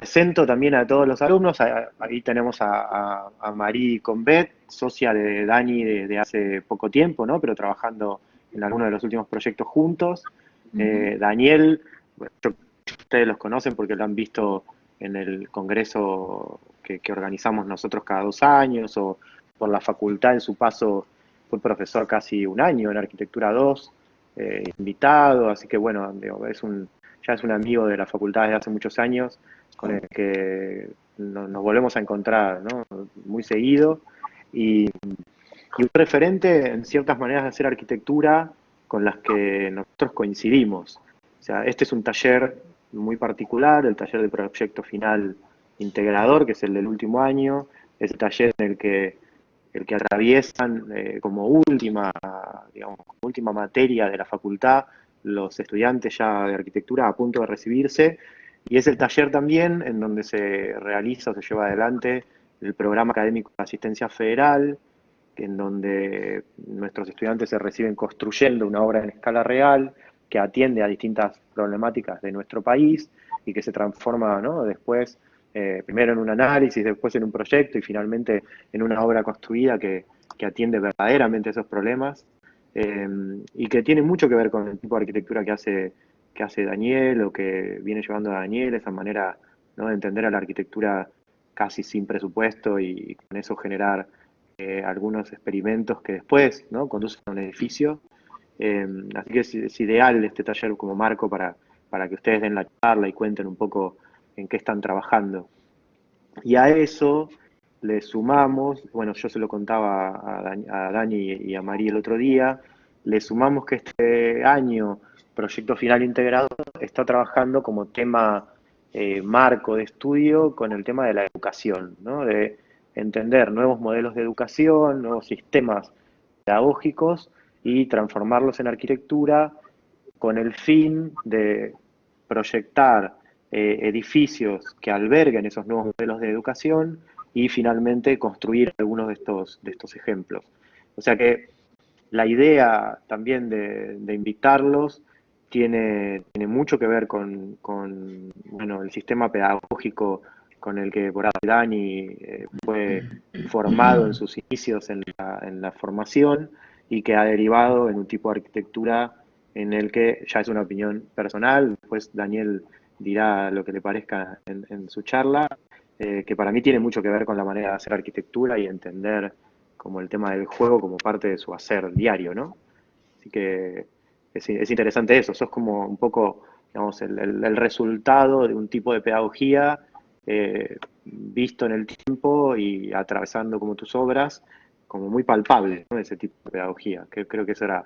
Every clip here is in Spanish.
presento también a todos los alumnos. Ahí tenemos a Marí Combet, socia de Dani de hace poco tiempo, ¿no? Pero trabajando en algunos de los últimos proyectos juntos. Daniel, bueno, ustedes los conocen porque lo han visto en el congreso que organizamos nosotros cada 2 años, o por la facultad en su paso fue profesor casi un año en Arquitectura 2, invitado, así que bueno, digo, ya es un amigo de la facultad desde hace muchos años, con el que nos volvemos a encontrar, ¿no? Muy seguido, y un referente en ciertas maneras de hacer arquitectura con las que nosotros coincidimos. O sea, este es un taller muy particular, el taller de proyecto final integrador, que es el del último año, es el taller en el que atraviesan como última, digamos, como última materia de la facultad los estudiantes ya de arquitectura a punto de recibirse, y es el taller también en donde se realiza o se lleva adelante el programa académico de asistencia federal, en donde nuestros estudiantes se reciben construyendo una obra en escala real que atiende a distintas problemáticas de nuestro país y que se transforma, ¿no? Después, primero en un análisis, después en un proyecto y finalmente en una obra construida que atiende verdaderamente esos problemas, y que tiene mucho que ver con el tipo de arquitectura que hace Daniel, o que viene llevando a Daniel, esa manera, ¿no? De entender a la arquitectura casi sin presupuesto y con eso generar algunos experimentos que después, ¿no? Conducen a un edificio. Así que es ideal este taller como marco para que ustedes den la charla y cuenten un poco en qué están trabajando. Y a eso le sumamos, bueno, yo se lo contaba a Dani y a María el otro día, le sumamos que este año Proyecto Final Integrado está trabajando como tema marco de estudio con el tema de la educación, ¿no? De entender nuevos modelos de educación, nuevos sistemas pedagógicos y transformarlos en arquitectura con el fin de proyectar edificios que alberguen esos nuevos modelos de educación y finalmente construir algunos de estos ejemplos. O sea que la idea también de invitarlos tiene mucho que ver con bueno, el sistema pedagógico con el que por ahí Dani fue formado en sus inicios en la formación, y que ha derivado en un tipo de arquitectura en el que ya es una opinión personal, después Daniel dirá lo que le parezca en su charla, que para mí tiene mucho que ver con la manera de hacer arquitectura y entender como el tema del juego como parte de su hacer diario, ¿no? Así que es interesante eso, sos como un poco, digamos, el resultado de un tipo de pedagogía visto en el tiempo y atravesando como tus obras, como muy palpable, ¿no? Ese tipo de pedagogía, que creo que eso era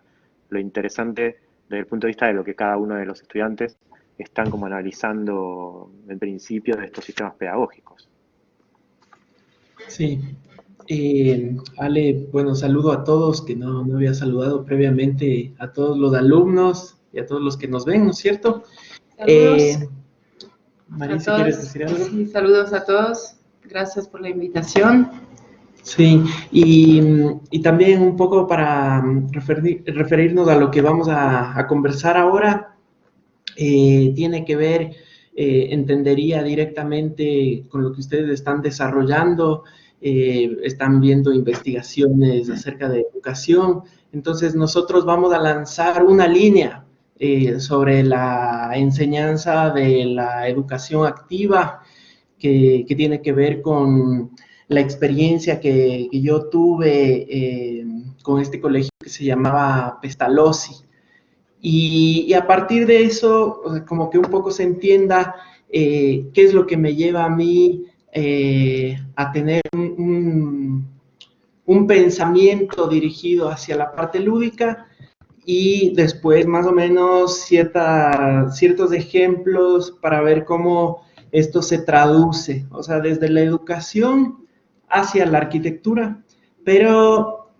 lo interesante desde el punto de vista de lo que cada uno de los estudiantes están como analizando el principio de estos sistemas pedagógicos. Sí. Ale, bueno, saludo a todos, que no había saludado previamente, a todos los alumnos y a todos los que nos ven, ¿no es cierto? Saludos María, a si quieres todos. decir algo. Sí, saludos a todos. Gracias por la invitación. Sí, y también un poco para referirnos a lo que vamos a conversar ahora, tiene que ver, entendería directamente con lo que ustedes están desarrollando, están viendo investigaciones acerca de educación, entonces nosotros vamos a lanzar una línea sobre la enseñanza de la educación activa, que tiene que ver con la experiencia que yo tuve con este colegio que se llamaba Pestalozzi. Y a partir de eso, como que un poco se entienda qué es lo que me lleva a mí a tener un pensamiento dirigido hacia la parte lúdica, y después más o menos ciertos ejemplos para ver cómo esto se traduce, o sea, desde la educación hacia la arquitectura, pero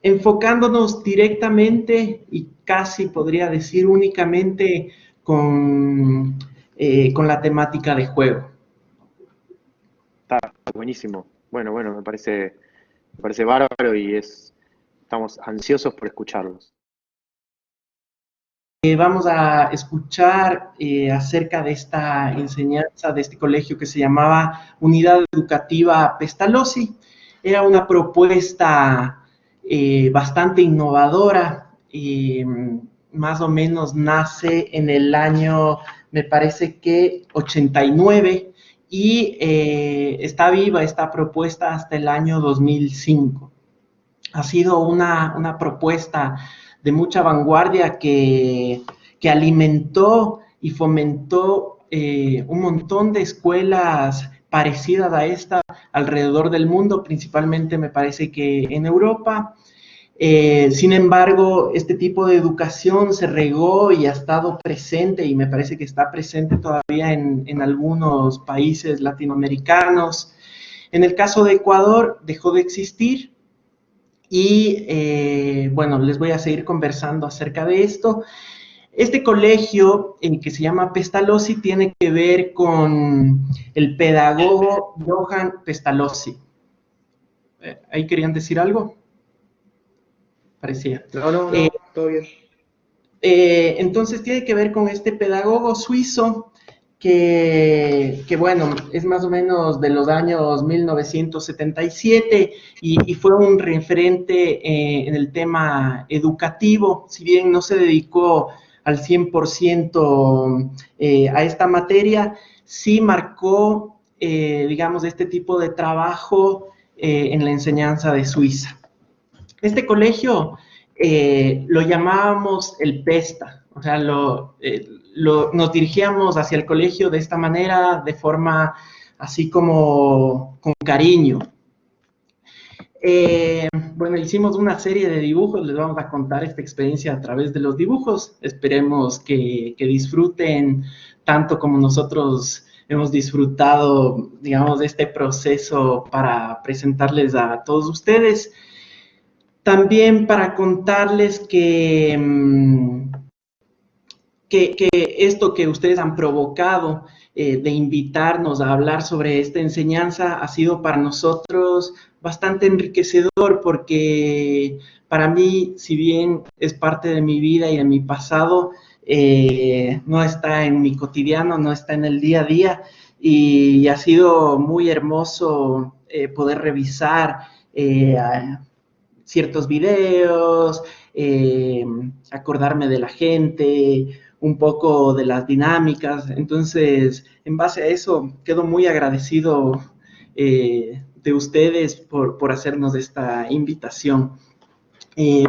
enfocándonos directamente y casi podría decir únicamente con la temática de juego. Está buenísimo. Bueno, me parece bárbaro y estamos ansiosos por escucharlos. vamos a escuchar acerca de esta enseñanza de este colegio que se llamaba Unidad Educativa Pestalozzi. Era una propuesta bastante innovadora, más o menos nace en el año, me parece que 89, y está viva esta propuesta hasta el año 2005. Ha sido una propuesta de mucha vanguardia que alimentó y fomentó un montón de escuelas parecidas a esta alrededor del mundo, principalmente me parece que en Europa. Sin embargo, este tipo de educación se regó y ha estado presente, y me parece que está presente todavía en algunos países latinoamericanos. En el caso de Ecuador, dejó de existir. Y bueno, les voy a seguir conversando acerca de esto. Este colegio, que se llama Pestalozzi, tiene que ver con el pedagogo Johann Pestalozzi. ¿Ahí querían decir algo? Parecía. No, todo bien. Entonces tiene que ver con este pedagogo suizo que bueno, es más o menos de los años 1977 y fue un referente en el tema educativo. Si bien no se dedicó al 100% a esta materia, sí marcó, digamos, este tipo de trabajo en la enseñanza de Suiza. Este colegio lo llamábamos el PESTA, o sea, nos dirigíamos hacia el colegio de esta manera, de forma así como con cariño. Bueno, hicimos una serie de dibujos, les vamos a contar esta experiencia a través de los dibujos. Esperemos que disfruten tanto como nosotros hemos disfrutado, digamos, de este proceso para presentarles a todos ustedes. También para contarles que esto que ustedes han provocado de invitarnos a hablar sobre esta enseñanza ha sido para nosotros bastante enriquecedor, porque para mí, si bien es parte de mi vida y de mi pasado, no está en mi cotidiano, no está en el día a día, y ha sido muy hermoso poder revisar ciertos videos, acordarme de la gente, un poco de las dinámicas. Entonces, en base a eso, quedo muy agradecido de ustedes por hacernos esta invitación.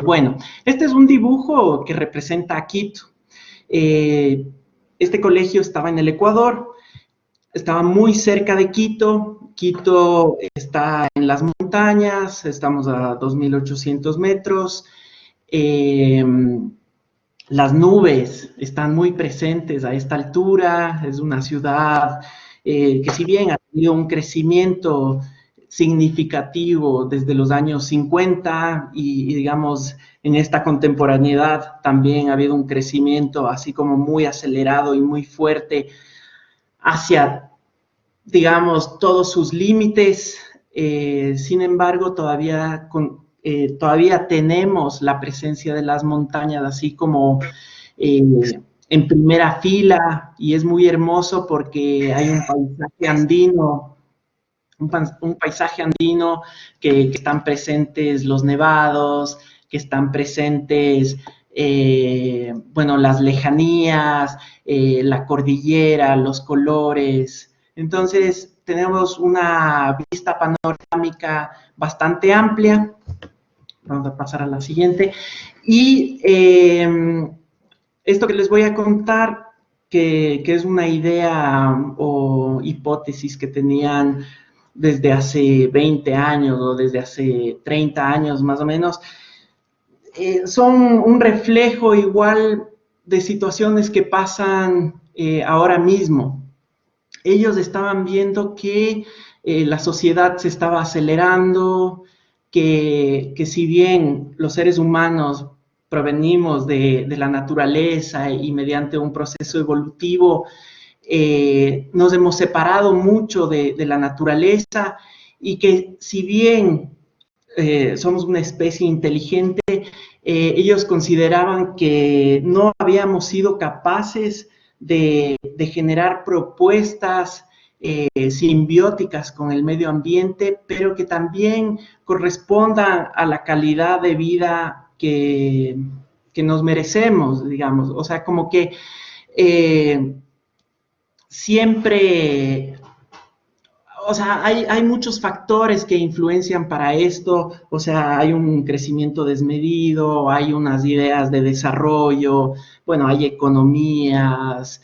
Bueno, este es un dibujo que representa a Quito. Este colegio estaba en el Ecuador, estaba muy cerca de Quito. Quito está en las montañas, estamos a 2.800 metros. Las nubes están muy presentes a esta altura. Es una ciudad que, si bien ha tenido un crecimiento significativo desde los años 50 y digamos en esta contemporaneidad también ha habido un crecimiento así como muy acelerado y muy fuerte hacia, digamos, todos sus límites. Sin embargo, todavía tenemos la presencia de las montañas así como en primera fila, y es muy hermoso porque hay un paisaje andino, un paisaje andino que están presentes los nevados, que están presentes, bueno, las lejanías, la cordillera, los colores. Entonces, tenemos una vista panorámica bastante amplia. Vamos a pasar a la siguiente. Y esto que les voy a contar, que es una idea o hipótesis que tenían desde hace 20 años o desde hace 30 años más o menos, son un reflejo igual de situaciones que pasan ahora mismo. Ellos estaban viendo que la sociedad se estaba acelerando, que si bien los seres humanos provenimos de la naturaleza y mediante un proceso evolutivo, nos hemos separado mucho de la naturaleza, y que si bien somos una especie inteligente, ellos consideraban que no habíamos sido capaces de generar propuestas simbióticas con el medio ambiente, pero que también correspondan a la calidad de vida que nos merecemos, digamos. O sea, como que siempre, o sea, hay muchos factores que influencian para esto. O sea, hay un crecimiento desmedido, hay unas ideas de desarrollo, bueno, hay economías,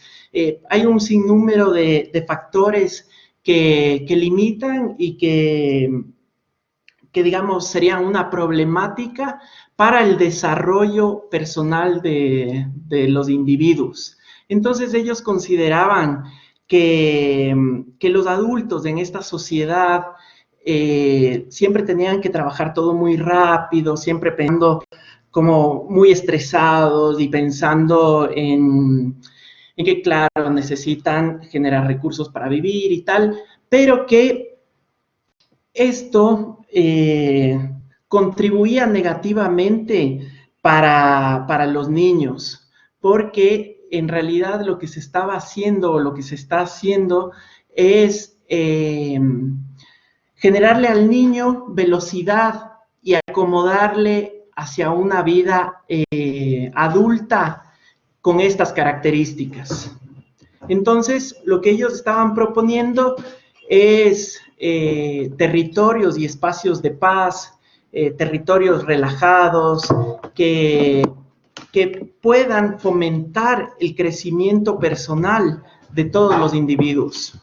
hay un sinnúmero de factores que limitan y que, digamos, serían una problemática para el desarrollo personal de los individuos. Entonces ellos consideraban que los adultos en esta sociedad siempre tenían que trabajar todo muy rápido, siempre pensando como muy estresados y pensando en que, claro, necesitan generar recursos para vivir y tal, pero que esto contribuía negativamente para los niños, porque en realidad lo que se estaba haciendo o lo que se está haciendo es generarle al niño velocidad y acomodarle hacia una vida adulta con estas características. Entonces, lo que ellos estaban proponiendo es territorios y espacios de paz, territorios relajados, que puedan fomentar el crecimiento personal de todos los individuos.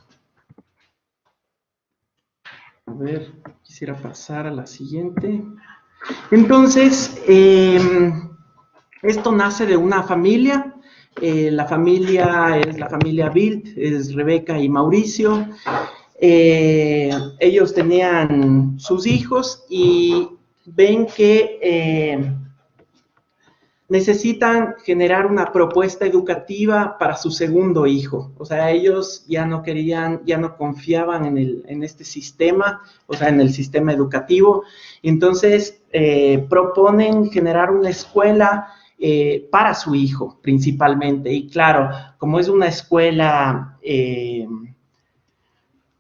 A ver, quisiera pasar a la siguiente. Entonces, esto nace de una familia. La familia es la familia Bildt, es Rebeca y Mauricio. Ellos tenían sus hijos y ven que necesitan generar una propuesta educativa para su segundo hijo. O sea, ellos ya no querían, ya no confiaban en este sistema, o sea, en el sistema educativo. Entonces, proponen generar una escuela para su hijo, principalmente. Y claro, como es una escuela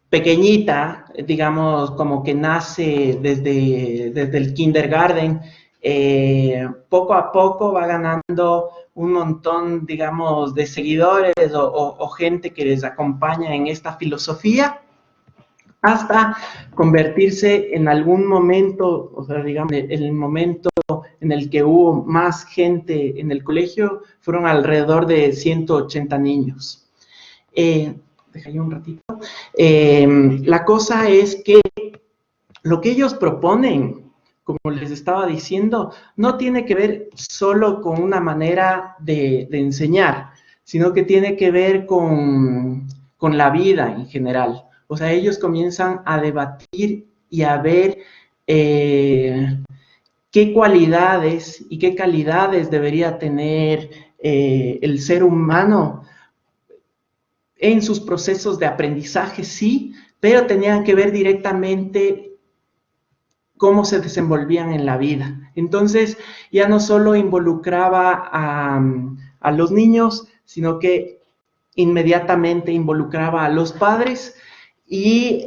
pequeñita, digamos, como que nace desde el kindergarten, poco a poco va ganando un montón, digamos, de seguidores o gente que les acompaña en esta filosofía, hasta convertirse en algún momento, o sea, digamos, el momento en el que hubo más gente en el colegio, fueron alrededor de 180 niños. Deja yo un ratito. La cosa es que lo que ellos proponen, como les estaba diciendo, no tiene que ver solo con una manera de enseñar, sino que tiene que ver con la vida en general. O sea, ellos comienzan a debatir y a ver qué cualidades y qué calidades debería tener el ser humano en sus procesos de aprendizaje, sí, pero tenían que ver directamente cómo se desenvolvían en la vida. Entonces, ya no solo involucraba a los niños, sino que inmediatamente involucraba a los padres y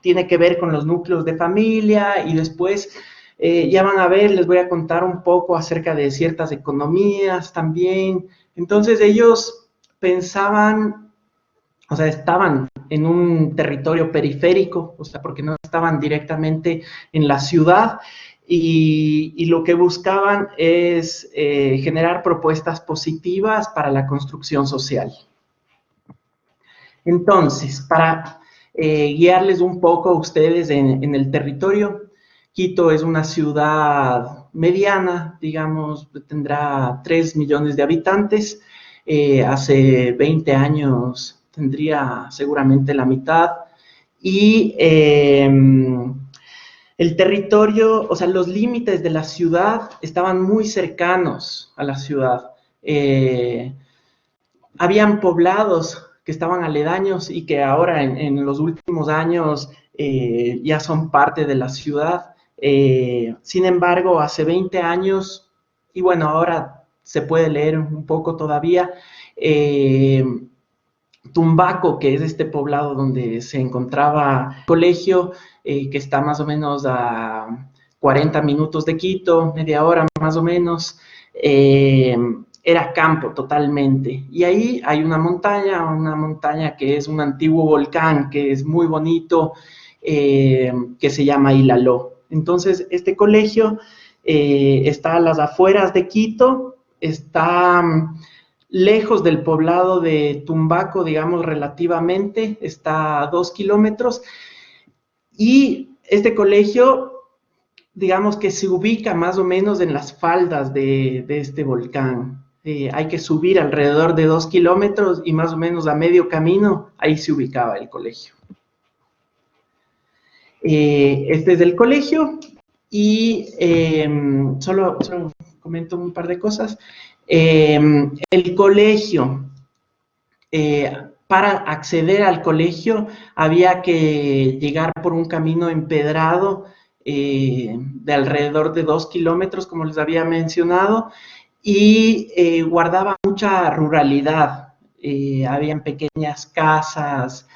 tiene que ver con los núcleos de familia y después ya van a ver, les voy a contar un poco acerca de ciertas economías también. Entonces, ellos pensaban, o sea, estaban en un territorio periférico, o sea, porque no estaban directamente en la ciudad, y lo que buscaban es generar propuestas positivas para la construcción social. Entonces, para guiarles un poco a ustedes en el territorio, Quito es una ciudad mediana, digamos, tendrá 3 millones de habitantes. Hace 20 años tendría seguramente la mitad. Y el territorio, o sea, los límites de la ciudad estaban muy cercanos a la ciudad. Habían poblados que estaban aledaños y que ahora en los últimos años ya son parte de la ciudad. Sin embargo, hace 20 años, y bueno, ahora se puede leer un poco todavía, Tumbaco, que es este poblado donde se encontraba el colegio, que está más o menos a 40 minutos de Quito, media hora más o menos, era campo totalmente. Y ahí hay una montaña que es un antiguo volcán, que es muy bonito, que se llama Ilaló. Entonces, este colegio está a las afueras de Quito, está lejos del poblado de Tumbaco, digamos, relativamente, está a 2 kilómetros, y este colegio, digamos que se ubica más o menos en las faldas de este volcán. Hay que subir alrededor de 2 kilómetros y más o menos a medio camino, ahí se ubicaba el colegio. Este es el colegio y solo comento un par de cosas. El colegio, para acceder al colegio había que llegar por un camino empedrado de alrededor de 2 kilómetros, como les había mencionado, y guardaba mucha ruralidad. Habían pequeñas casas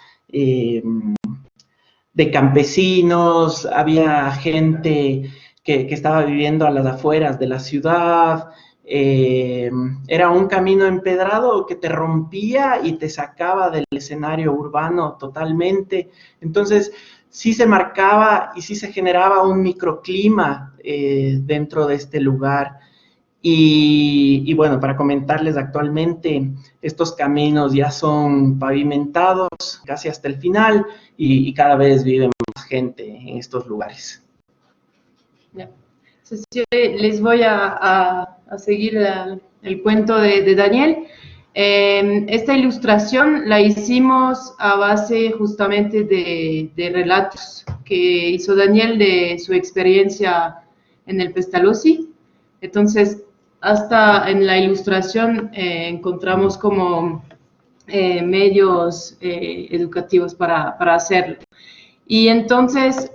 de campesinos, había gente que estaba viviendo a las afueras de la ciudad. Era un camino empedrado que te rompía y te sacaba del escenario urbano totalmente. Entonces, sí se marcaba y sí se generaba un microclima dentro de este lugar. Y bueno, para comentarles, actualmente estos caminos ya son pavimentados casi hasta el final y cada vez vive más gente en estos lugares. Ya. Entonces, yo les voy a seguir el cuento de Daniel. Esta ilustración la hicimos a base justamente de relatos que hizo Daniel de su experiencia en el Pestalozzi. Entonces, hasta en la ilustración encontramos como medios educativos para hacerlo. Y entonces,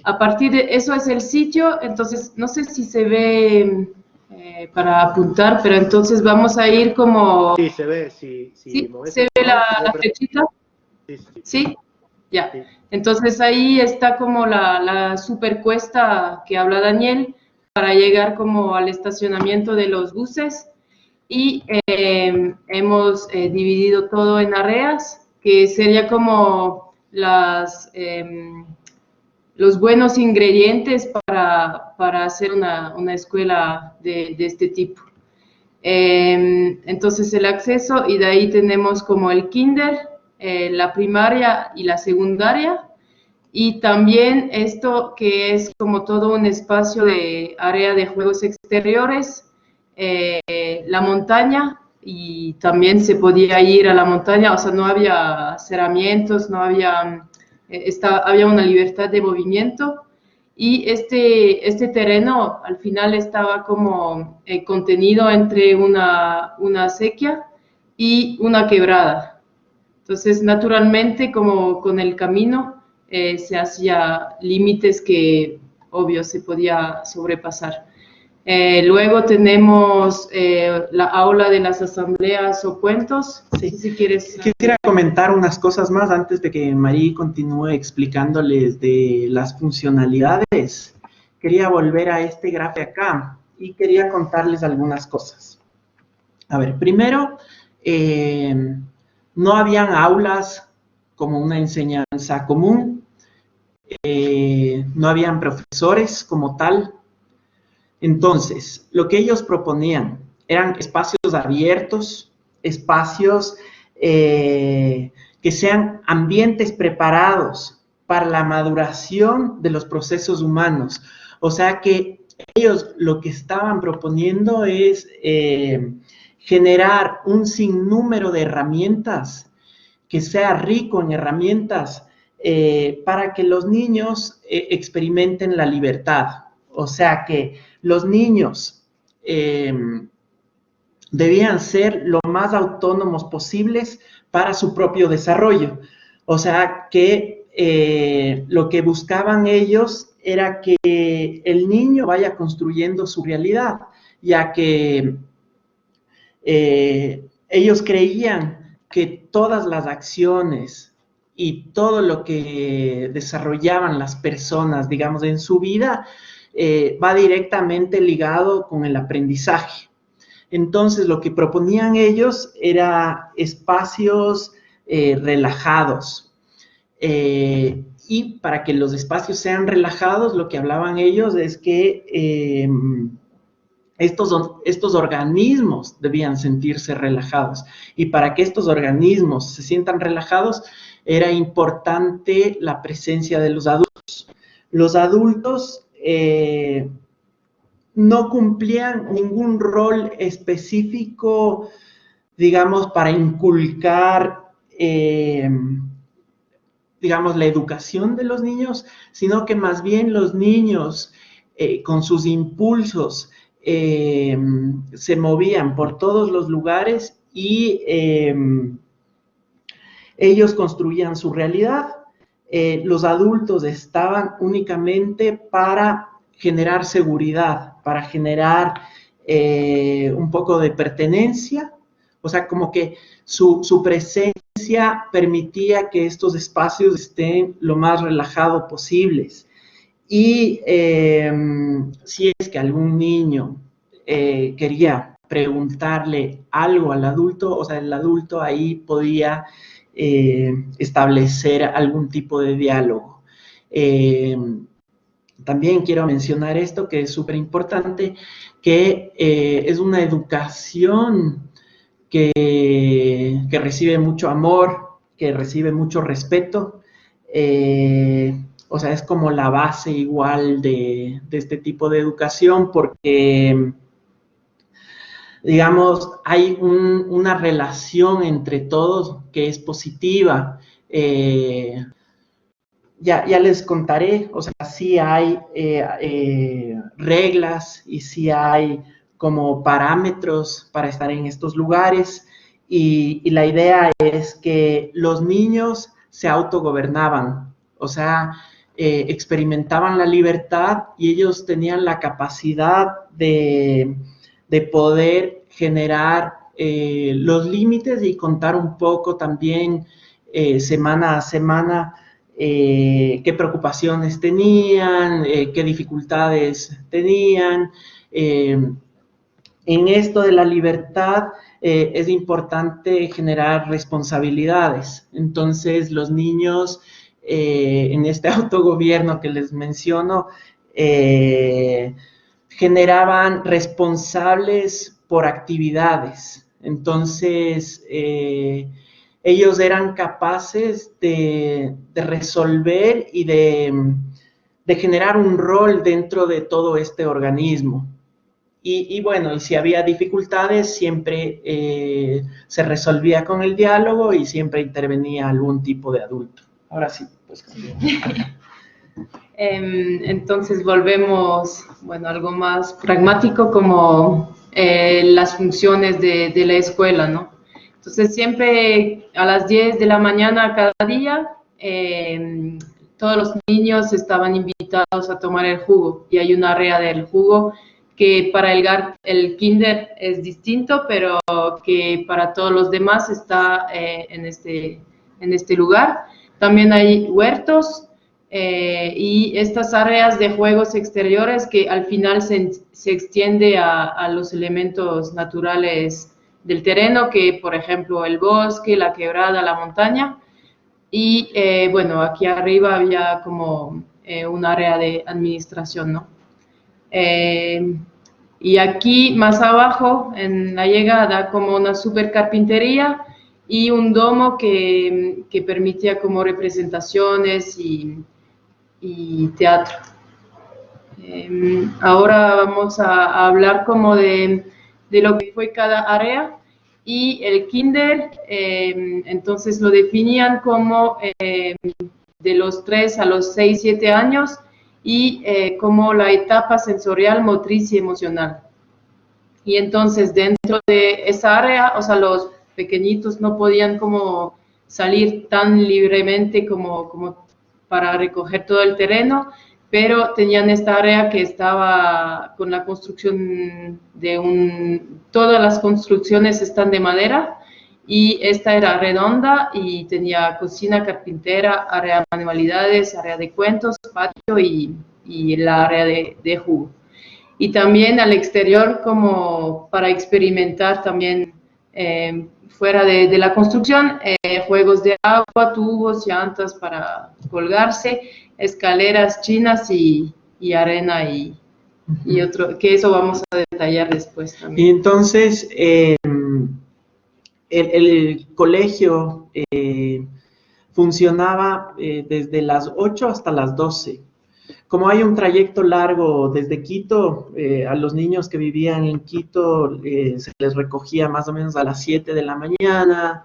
a partir de eso es el sitio. Entonces, no sé si se ve para apuntar, pero entonces vamos a ir como... Sí, se ve, sí. ¿Sí? ¿Se ve la flechita? Sí. ¿Sí? Ya. Sí. Entonces ahí está como la supercuesta que habla Daniel para llegar como al estacionamiento de los buses, y hemos dividido todo en áreas, que sería como los buenos ingredientes para hacer una escuela de este tipo. Entonces el acceso, y de ahí tenemos como el kinder, la primaria y la secundaria, y también esto que es como todo un espacio de área de juegos exteriores, la montaña, y también se podía ir a la montaña, o sea, no había cerramientos, no había, había una libertad de movimiento. Y este terreno al final estaba como contenido entre una acequia y una quebrada. Entonces, naturalmente, como con el camino, se hacía límites que, obvio, se podía sobrepasar. Luego tenemos la aula de las asambleas o cuentos. Sí. Si quieres. Quisiera comentar unas cosas más antes de que Marí continúe explicándoles de las funcionalidades. Quería volver a este gráfico acá y quería contarles algunas cosas. A ver, primero, no habían aulas como una enseñanza común, no habían profesores como tal. Entonces, lo que ellos proponían eran espacios abiertos, espacios que sean ambientes preparados para la maduración de los procesos humanos. O sea que ellos lo que estaban proponiendo es generar un sinnúmero de herramientas, que sea rico en herramientas para que los niños experimenten la libertad. O sea que los niños debían ser lo más autónomos posibles para su propio desarrollo. O sea que lo que buscaban ellos era que el niño vaya construyendo su realidad, ya que ellos creían que todas las acciones y todo lo que desarrollaban las personas, digamos, en su vida, va directamente ligado con el aprendizaje. Entonces, lo que proponían ellos era espacios relajados. Y para que los espacios sean relajados, lo que hablaban ellos es que estos organismos debían sentirse relajados. Y para que estos organismos se sientan relajados, era importante la presencia de los adultos. Los adultos no cumplían ningún rol específico, digamos, para inculcar, digamos, la educación de los niños, sino que más bien los niños, con sus impulsos, se movían por todos los lugares y ellos construían su realidad. Los adultos estaban únicamente para generar seguridad, para generar un poco de pertenencia, o sea, como que su presencia permitía que estos espacios estén lo más relajados posibles. Y si es que algún niño quería preguntarle algo al adulto, o sea, el adulto ahí podía establecer algún tipo de diálogo. También quiero mencionar esto, que es súper importante, que es una educación que recibe mucho amor, que recibe mucho respeto. O sea, es como la base igual de este tipo de educación, porque, digamos, hay una relación entre todos que es positiva. Ya les contaré, o sea, sí hay reglas y sí hay como parámetros para estar en estos lugares, y la idea es que los niños se autogobernaban, o sea, experimentaban la libertad y ellos tenían la capacidad de poder generar los límites y contar un poco también semana a semana qué preocupaciones tenían, qué dificultades tenían. En esto de la libertad es importante generar responsabilidades. Entonces, los niños en este autogobierno que les menciono generaban responsables por actividades. Entonces, ellos eran capaces de resolver y de generar un rol dentro de todo este organismo. Y bueno, y si había dificultades, siempre se resolvía con el diálogo y siempre intervenía algún tipo de adulto. Ahora sí, pues cambiamos. Entonces volvemos, bueno, algo más pragmático, como las funciones de la escuela, ¿no? Entonces siempre a las 10 de la mañana cada día, todos los niños estaban invitados a tomar el jugo, y hay un área del jugo que para el kinder es distinto, pero que para todos los demás está en este lugar. También hay huertos y estas áreas de juegos exteriores que al final se extiende a los elementos naturales del terreno, que por ejemplo el bosque, la quebrada, la montaña. Y bueno, aquí arriba había como un área de administración, ¿no? Y aquí más abajo, en la llegada, como una super carpintería y un domo que permitía como representaciones y teatro. Ahora vamos a hablar como de lo que fue cada área. Y el kinder, entonces lo definían como de los 3 a los 6, 7 años, y como la etapa sensorial, motriz y emocional. Y entonces dentro de esa área, o sea, los pequeñitos no podían como salir tan libremente como para recoger todo el terreno, pero tenían esta área que estaba con la construcción todas las construcciones están de madera, y esta era redonda y tenía cocina, carpintera, área de manualidades, área de cuentos, patio y el área de jugo. Y también al exterior como para experimentar también fuera de la construcción, juegos de agua, tubos, llantas para colgarse, escaleras chinas y arena y otro, que eso vamos a detallar después también. Y entonces, el colegio funcionaba desde las 8 hasta las 12. Como hay un trayecto largo desde Quito, a los niños que vivían en Quito se les recogía más o menos a las 7 de la mañana,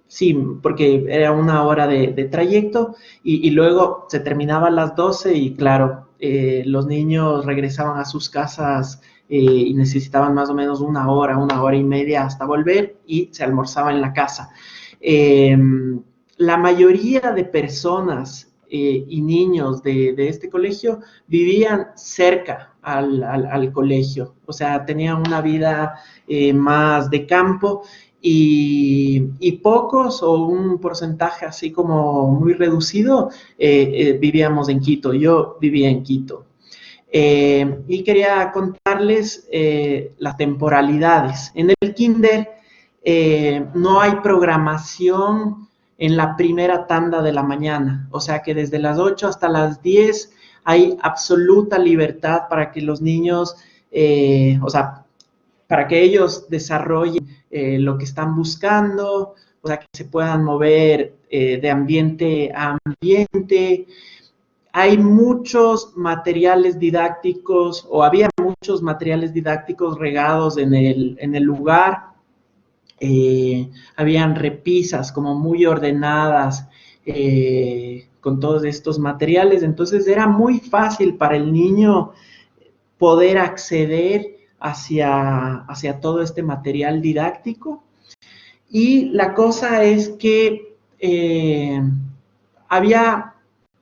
sí, porque era una hora de trayecto, y luego se terminaba a las 12 y claro, los niños regresaban a sus casas y necesitaban más o menos una hora y media hasta volver, y se almorzaba en la casa. La mayoría de personas y niños de este colegio vivían cerca al colegio, o sea, tenían una vida más de campo, y pocos o un porcentaje así como muy reducido vivíamos en Quito. Yo vivía en Quito. Y quería contarles las temporalidades. En el kinder no hay programación en la primera tanda de la mañana, o sea que desde las 8 hasta las 10 hay absoluta libertad para que los niños, o sea, para que ellos desarrollen lo que están buscando, o sea, que se puedan mover de ambiente a ambiente. Hay muchos materiales didácticos, o había muchos materiales didácticos regados en el lugar. Habían repisas como muy ordenadas con todos estos materiales, entonces era muy fácil para el niño poder acceder hacia todo este material didáctico. Y la cosa es que había,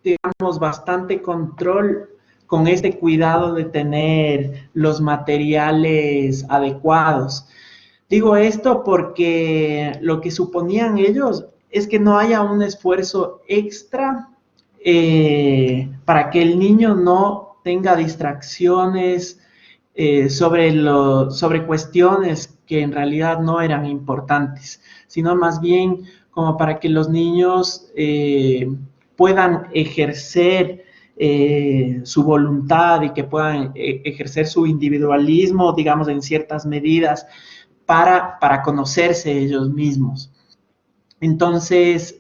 digamos, bastante control con este cuidado de tener los materiales adecuados. Digo esto porque lo que suponían ellos es que no haya un esfuerzo extra para que el niño no tenga distracciones sobre cuestiones que en realidad no eran importantes, sino más bien como para que los niños puedan ejercer su voluntad y que puedan ejercer su individualismo, digamos, en ciertas medidas para conocerse ellos mismos. Entonces,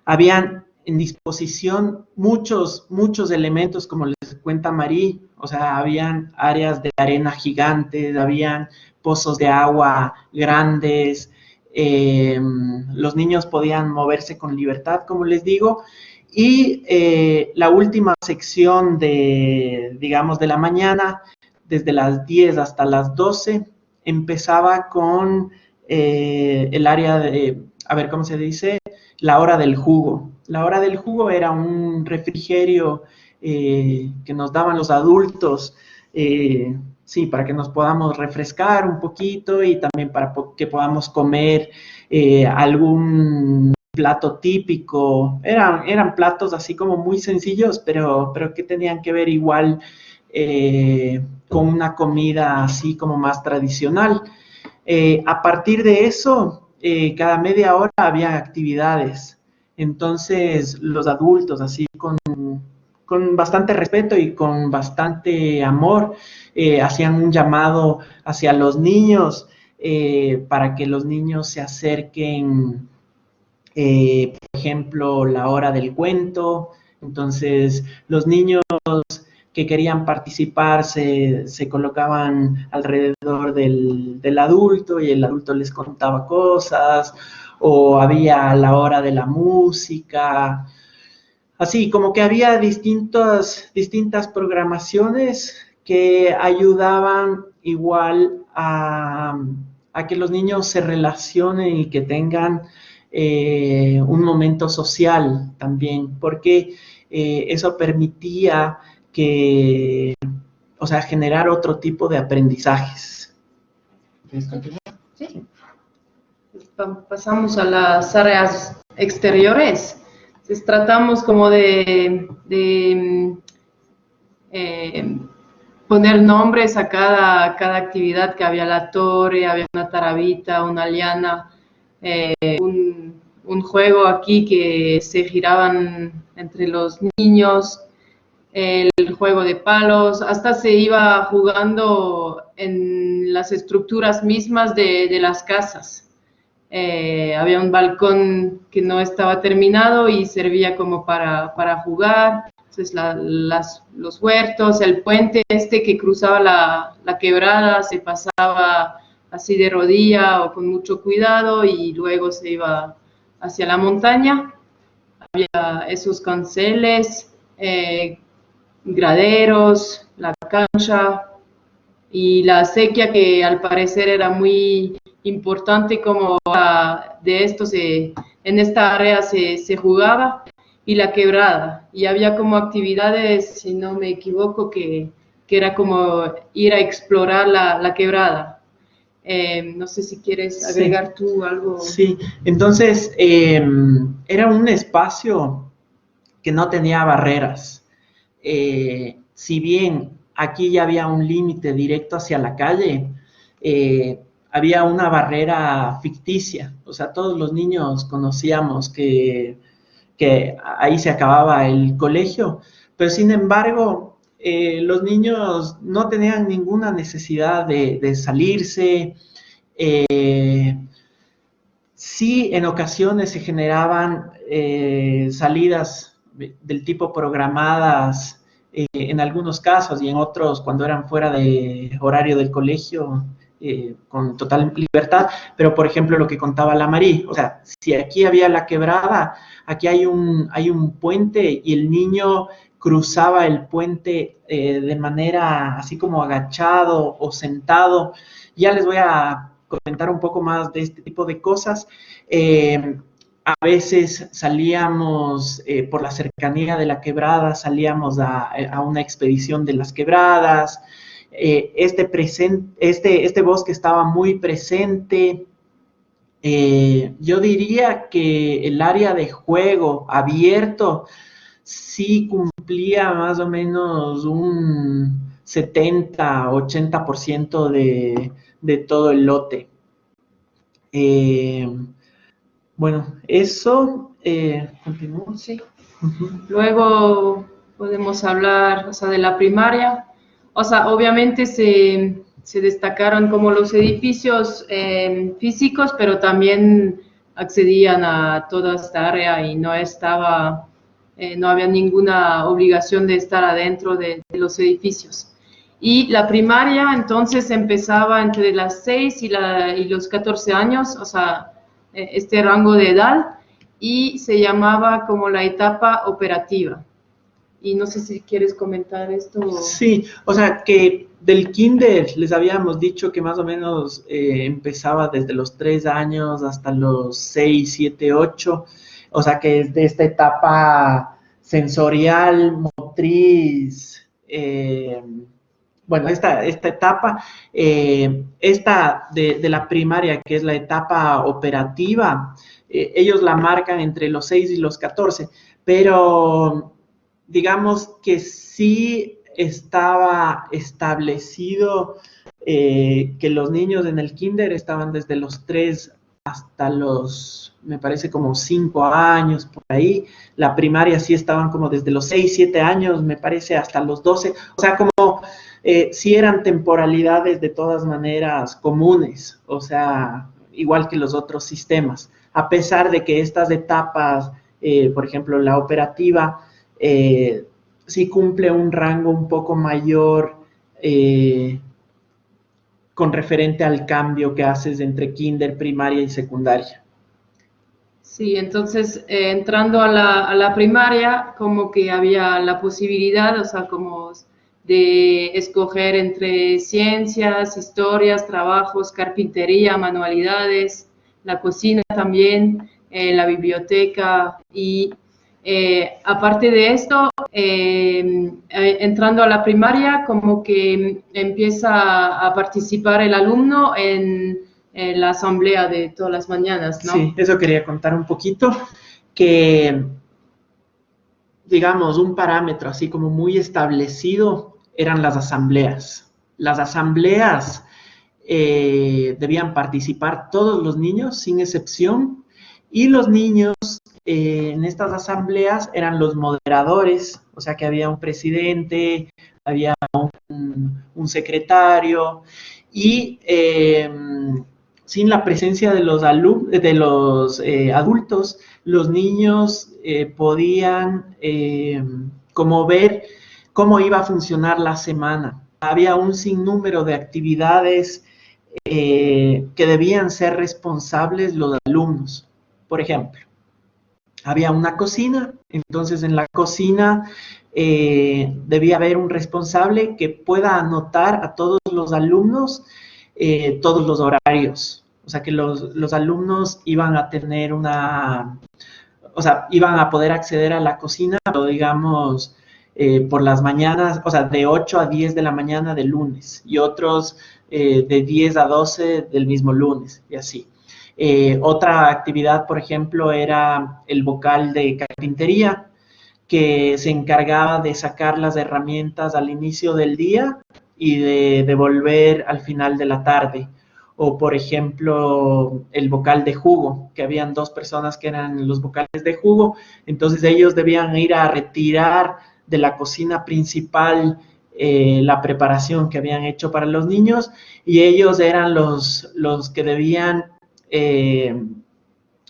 habían en disposición muchos elementos, como les cuenta Marí, o sea, habían áreas de arena gigantes, habían pozos de agua grandes, los niños podían moverse con libertad, como les digo, y la última sección digamos, de la mañana, desde las 10 hasta las 12, empezaba con el área de, a ver, ¿cómo se dice? La hora del jugo. La hora del jugo era un refrigerio que nos daban los adultos, sí, para que nos podamos refrescar un poquito y también para que podamos comer algún plato típico. Eran platos así como muy sencillos, pero que tenían que ver igual con una comida así como más tradicional. A partir de eso, cada media hora había actividades. Entonces, los adultos, así con bastante respeto y con bastante amor, hacían un llamado hacia los niños para que los niños se acerquen, por ejemplo, la hora del cuento. Entonces, los niños que querían participar se colocaban alrededor del adulto y el adulto les contaba cosas, o había la hora de la música, así como que había distintas programaciones que ayudaban igual a que los niños se relacionen y que tengan un momento social también, porque eso permitía que, o sea, generar otro tipo de aprendizajes. ¿Quieres continuar? Sí. Pasamos a las áreas exteriores. Entonces, tratamos como de poner nombres a cada actividad, que había la torre, había una tarabita, una liana, un juego aquí que se giraban entre los niños, el juego de palos, hasta se iba jugando en las estructuras mismas de las casas. Había un balcón que no estaba terminado y servía como para jugar. Entonces los huertos, el puente este que cruzaba la quebrada, se pasaba así de rodilla o con mucho cuidado y luego se iba hacia la montaña. Había esos canceles, graderos, la cancha y la acequia, que al parecer era muy importante, como de esto en esta área se jugaba, y la quebrada. Y había como actividades, si no me equivoco, que era como ir a explorar la quebrada. No sé si quieres agregar tú algo. Sí, entonces era un espacio que no tenía barreras. Si bien aquí ya había un límite directo hacia la calle, había una barrera ficticia. O sea, todos los niños conocíamos que ahí se acababa el colegio, pero sin embargo, los niños no tenían ninguna necesidad de salirse. Sí, en ocasiones se generaban salidas del tipo programadas, en algunos casos, y en otros cuando eran fuera de horario del colegio, con total libertad. Pero por ejemplo lo que contaba la Marí, o sea, si aquí había la quebrada, aquí hay un puente y el niño cruzaba el puente de manera así como agachado o sentado. Ya les voy a comentar un poco más de este tipo de cosas. A veces salíamos por la cercanía de la quebrada, salíamos a una expedición de las quebradas. Este bosque estaba muy presente. Yo diría que el área de juego abierto sí cumplía más o menos un 70-80% de todo el lote. Bueno, eso, continúo. Sí. Luego podemos hablar, o sea, de la primaria. O sea, obviamente se destacaron como los edificios físicos, pero también accedían a toda esta área y no había ninguna obligación de estar adentro de los edificios. Y la primaria entonces empezaba entre las 6 y los 14 años, o sea, este rango de edad, y se llamaba como la etapa operativa. Y no sé si quieres comentar esto. Sí, o sea que del kinder les habíamos dicho que más o menos empezaba desde los 3 años hasta los 6, 7, 8. O sea que es de esta etapa sensorial, motriz, bueno, esta etapa, esta de la primaria, que es la etapa operativa, ellos la marcan entre los 6 y los 14, pero digamos que sí estaba establecido que los niños en el kinder estaban desde los 3 hasta los, me parece como 5 años, por ahí. La primaria sí estaban como desde los 6, 7 años, me parece, hasta los 12. O sea, como sí eran temporalidades de todas maneras comunes, o sea, igual que los otros sistemas. A pesar de que estas etapas, por ejemplo, la operativa, sí cumple un rango un poco mayor con referente al cambio que haces entre kinder, primaria y secundaria. Sí, entonces entrando a la primaria, como que había la posibilidad, o sea, como de escoger entre ciencias, historias, trabajos, carpintería, manualidades, la cocina también, la biblioteca y aparte de esto, entrando a la primaria, como que empieza a participar el alumno en la asamblea de todas las mañanas, ¿no? Sí, eso quería contar un poquito, que digamos un parámetro así como muy establecido eran las asambleas. Las asambleas debían participar todos los niños sin excepción y los niños en estas asambleas eran los moderadores, o sea que había un presidente, había un secretario y sin la presencia de los, adultos, los niños podían como ver cómo iba a funcionar la semana. Había un sinnúmero de actividades que debían ser responsables los alumnos. Por ejemplo, había una cocina, entonces en la cocina debía haber un responsable que pueda anotar a todos los alumnos todos los horarios. O sea, que los alumnos iban a tener iban a poder acceder a la cocina, pero digamos, por las mañanas, o sea, de 8 a 10 de la mañana del lunes, y otros de 10 a 12 del mismo lunes, y así. Otra actividad, por ejemplo, era el vocal de carpintería, que se encargaba de sacar las herramientas al inicio del día y de devolver al final de la tarde. O, por ejemplo, el vocal de jugo, que habían 2 personas que eran los vocales de jugo, entonces ellos debían ir a retirar de la cocina principal la preparación que habían hecho para los niños, y ellos eran los que debían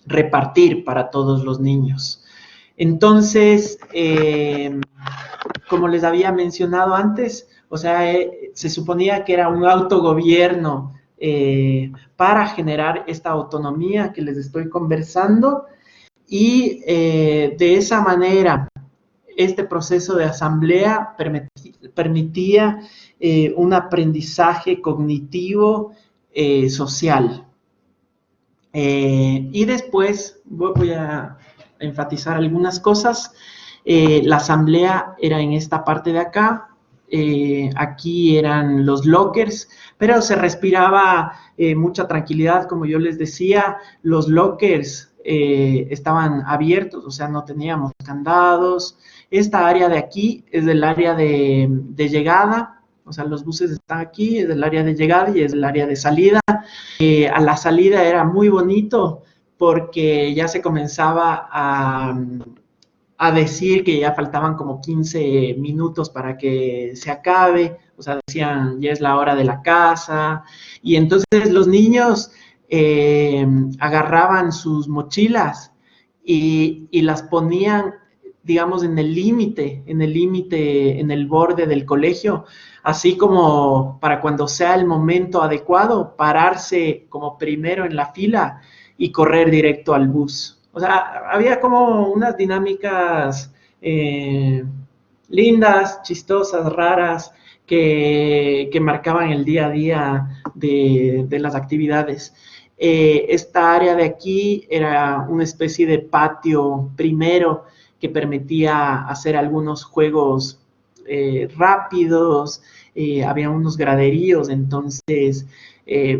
repartir para todos los niños. Entonces, como les había mencionado antes, o sea, se suponía que era un autogobierno para generar esta autonomía que les estoy conversando, y de esa manera este proceso de asamblea permitía un aprendizaje cognitivo social. Y después voy a enfatizar algunas cosas. La asamblea era en esta parte de acá. Aquí eran los lockers, pero se respiraba mucha tranquilidad, como yo les decía. Los lockers estaban abiertos, o sea, no teníamos candados. Esta área de aquí es el área de llegada, o sea, los buses están aquí, es el área de llegada y es el área de salida. A la salida era muy bonito porque ya se comenzaba a decir que ya faltaban como 15 minutos para que se acabe, o sea, decían, ya es la hora de la casa, y entonces los niños agarraban sus mochilas y las ponían, digamos, en el límite, en el borde del colegio, así como para cuando sea el momento adecuado, pararse como primero en la fila y correr directo al bus. O sea, había como unas dinámicas lindas, chistosas, raras, que marcaban el día a día de las actividades. Esta área de aquí era una especie de patio primero que permitía hacer algunos juegos rápidos, había unos graderíos, entonces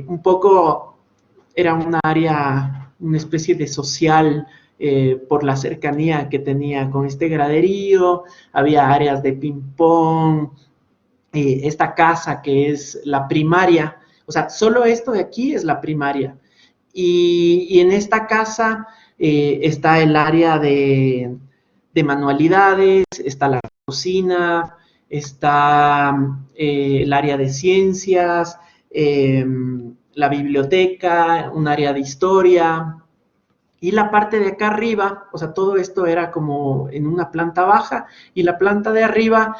un poco era un área, una especie de social por la cercanía que tenía con este graderío. Había áreas de ping-pong, esta casa que es la primaria, o sea, solo esto de aquí es la primaria. Y en esta casa está el área de manualidades, está la cocina, está el área de ciencias, la biblioteca, un área de historia. Y la parte de acá arriba, o sea, todo esto era como en una planta baja, y la planta de arriba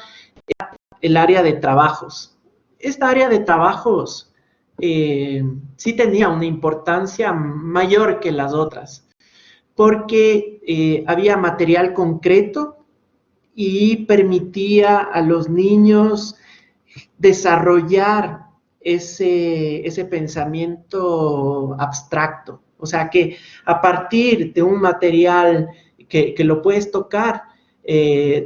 era el área de trabajos. Esta área de trabajos sí tenía una importancia mayor que las otras, porque había material concreto y permitía a los niños desarrollar ese pensamiento abstracto. O sea que a partir de un material que lo puedes tocar,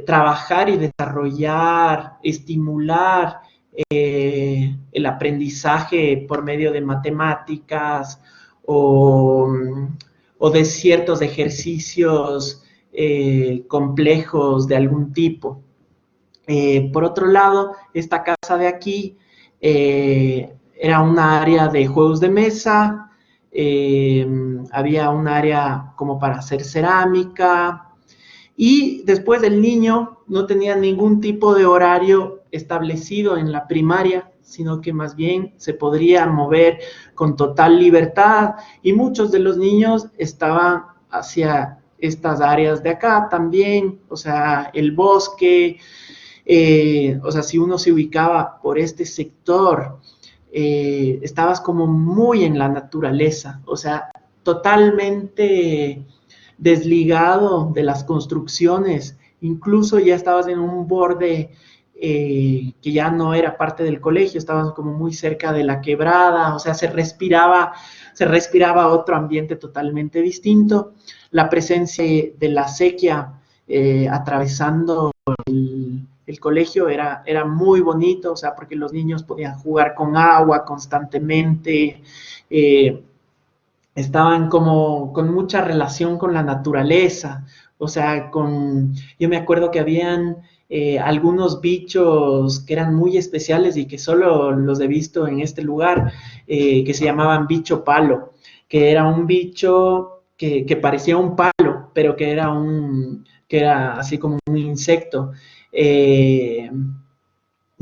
trabajar y desarrollar, estimular el aprendizaje por medio de matemáticas o, o de ciertos ejercicios complejos de algún tipo. Por otro lado, esta casa de aquí era una área de juegos de mesa, había un área como para hacer cerámica, y después el niño no tenía ningún tipo de horario establecido en la primaria, sino que más bien se podría mover con total libertad, y muchos de los niños estaban hacia estas áreas de acá también, o sea, el bosque, o sea, si uno se ubicaba por este sector, estabas como muy en la naturaleza, o sea, totalmente desligado de las construcciones, incluso ya estabas en un borde que ya no era parte del colegio, estabas como muy cerca de la quebrada, o sea, se respiraba otro ambiente totalmente distinto. La presencia de la sequía atravesando el colegio era muy bonito, o sea, porque los niños podían jugar con agua constantemente, estaban como con mucha relación con la naturaleza, o sea, yo me acuerdo que habían algunos bichos que eran muy especiales y que solo los he visto en este lugar, que se llamaban bicho palo, que era un bicho que parecía un palo, pero que era así como un insecto. De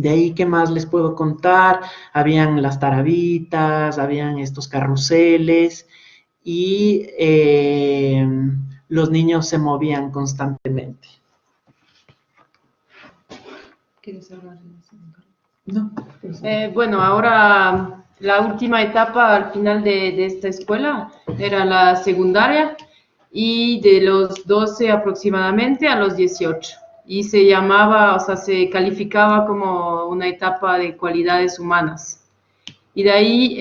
ahí, ¿qué más les puedo contar? Habían las tarabitas, habían estos carruseles y los niños se movían constantemente. ¿Quieres hablar de eso? No. Bueno, ahora la última etapa al final de esta escuela era la secundaria, y de los 12 aproximadamente a los 18. Y se llamaba, o sea, se calificaba como una etapa de cualidades humanas. Y de ahí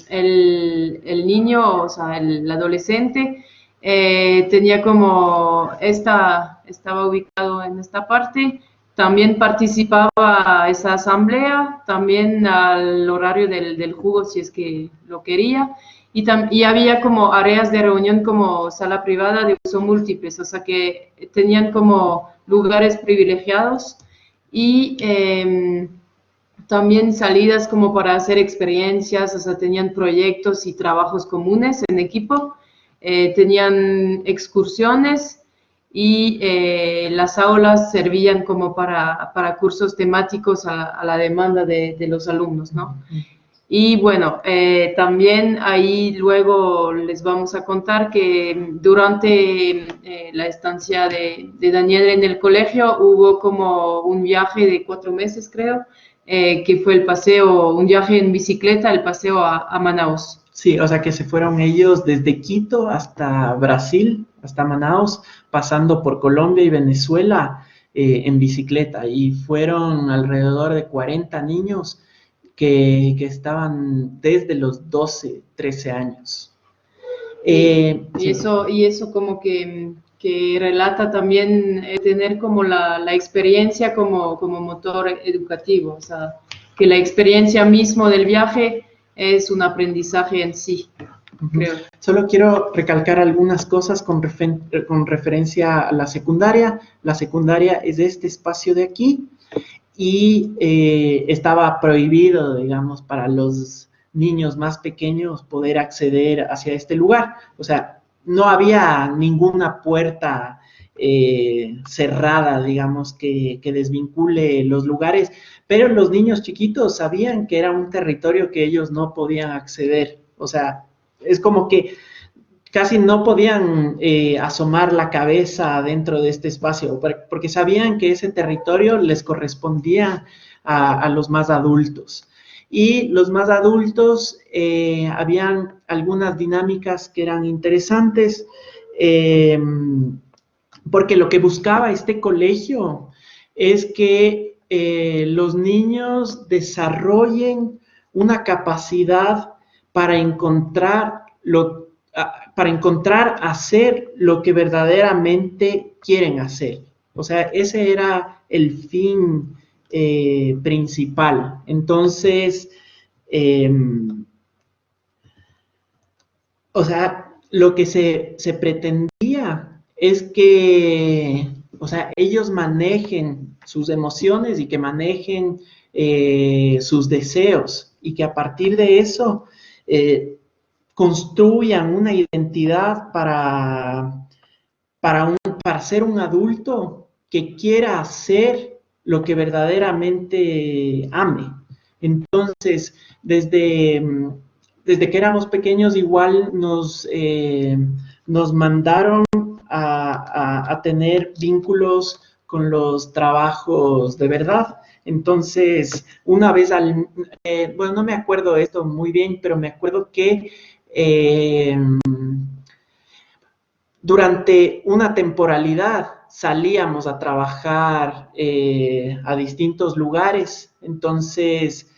el niño, o sea, el adolescente, tenía como estaba ubicado en esta parte, también participaba a esa asamblea, también al horario del jugo si es que lo quería, y había como áreas de reunión como sala privada de uso múltiples, o sea que tenían como lugares privilegiados, y también salidas como para hacer experiencias, o sea, tenían proyectos y trabajos comunes en equipo, tenían excursiones, y las aulas servían como para cursos temáticos a la demanda de los alumnos, ¿no? Y bueno, también ahí luego les vamos a contar que durante la estancia de Daniel en el colegio hubo como un viaje de 4 meses, creo, que fue un viaje en bicicleta, el paseo a Manaus. Sí, o sea que se fueron ellos desde Quito hasta Brasil, hasta Manaus, pasando por Colombia y Venezuela en bicicleta. Y fueron alrededor de 40 niños que estaban desde los 12, 13 años. Y Sí. eso como que relata también tener como la experiencia como motor educativo, o sea, que la experiencia mismo del viaje es un aprendizaje en sí, creo. Solo quiero recalcar algunas cosas con referencia a la secundaria. La secundaria es este espacio de aquí y estaba prohibido, digamos, para los niños más pequeños poder acceder hacia este lugar. O sea, no había ninguna puerta cerrada, digamos, que desvincule los lugares, pero los niños chiquitos sabían que era un territorio que ellos no podían acceder. O sea, es como que casi no podían asomar la cabeza dentro de este espacio, porque sabían que ese territorio les correspondía a los más adultos. Y los más adultos, habían algunas dinámicas que eran interesantes, porque lo que buscaba este colegio es que los niños desarrollen una capacidad para encontrar lo para encontrar hacer lo que verdaderamente quieren hacer. O sea, ese era el fin principal. Entonces, o sea, lo que se pretendía es que, o sea, ellos manejen sus emociones y que manejen sus deseos y que a partir de eso construyan una identidad para ser un adulto que quiera hacer lo que verdaderamente ame. Entonces, desde que éramos pequeños igual nos mandaron a tener vínculos con los trabajos de verdad. Entonces, una vez bueno, no me acuerdo esto muy bien, pero me acuerdo que durante una temporalidad salíamos a trabajar a distintos lugares. Entonces,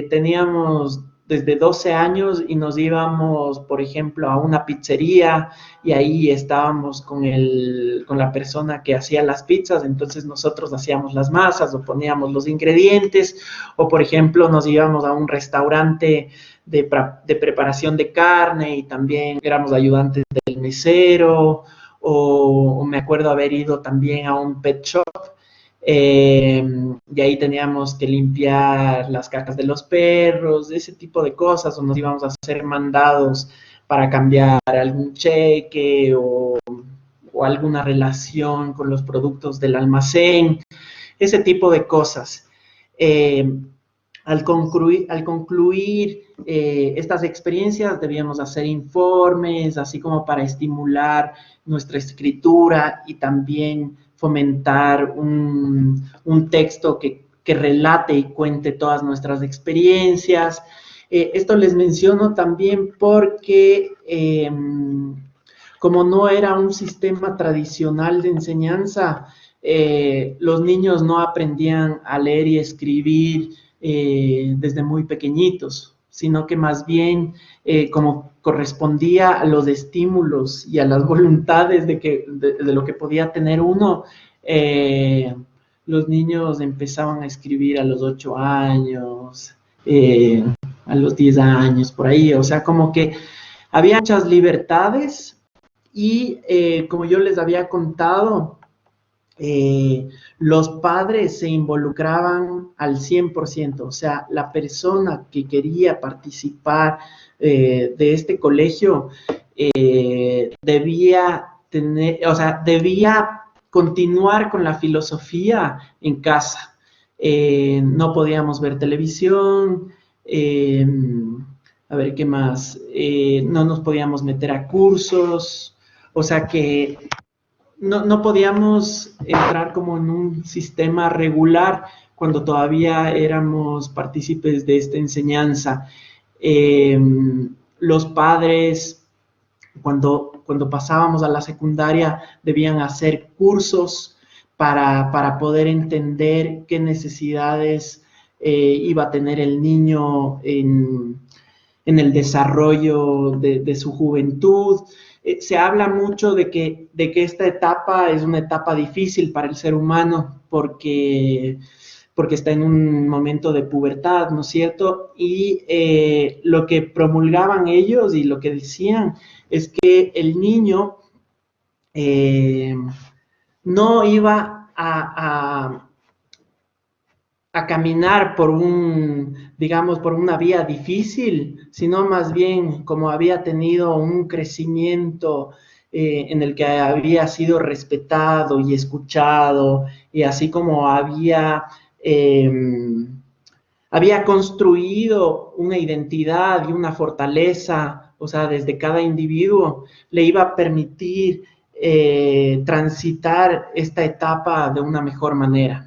teníamos desde 12 años y nos íbamos, por ejemplo, a una pizzería y ahí estábamos con la persona que hacía las pizzas. Entonces nosotros hacíamos las masas o poníamos los ingredientes, o por ejemplo nos íbamos a un restaurante de preparación de carne y también éramos ayudantes del mesero, o me acuerdo haber ido también a un pet shop. Y ahí teníamos que limpiar las cacas de los perros, ese tipo de cosas, o nos íbamos a hacer mandados para cambiar algún cheque o alguna relación con los productos del almacén, ese tipo de cosas. Al concluir estas experiencias debíamos hacer informes, así como para estimular nuestra escritura y también fomentar un texto que relate y cuente todas nuestras experiencias. Esto les menciono también porque como no era un sistema tradicional de enseñanza, los niños no aprendían a leer y escribir desde muy pequeñitos, sino que más bien como correspondía a los estímulos y a las voluntades de lo que podía tener uno, los niños empezaban a escribir a los 8 años, a los 10 años, por ahí. O sea, como que había muchas libertades y como yo les había contado, los padres se involucraban al 100%, o sea, la persona que quería participar de este colegio debía continuar con la filosofía en casa. No podíamos ver televisión, a ver, ¿qué más? No nos podíamos meter a cursos, o sea que no podíamos entrar como en un sistema regular cuando todavía éramos partícipes de esta enseñanza. Los padres, cuando pasábamos a la secundaria, debían hacer cursos para poder entender qué necesidades iba a tener el niño en el desarrollo de su juventud. Se habla mucho de que esta etapa es una etapa difícil para el ser humano porque está en un momento de pubertad, ¿no es cierto? Y lo que promulgaban ellos y lo que decían es que el niño no iba a caminar por por una vía difícil, sino más bien como había tenido un crecimiento en el que había sido respetado y escuchado, y así como había construido una identidad y una fortaleza, o sea, desde cada individuo, le iba a permitir transitar esta etapa de una mejor manera.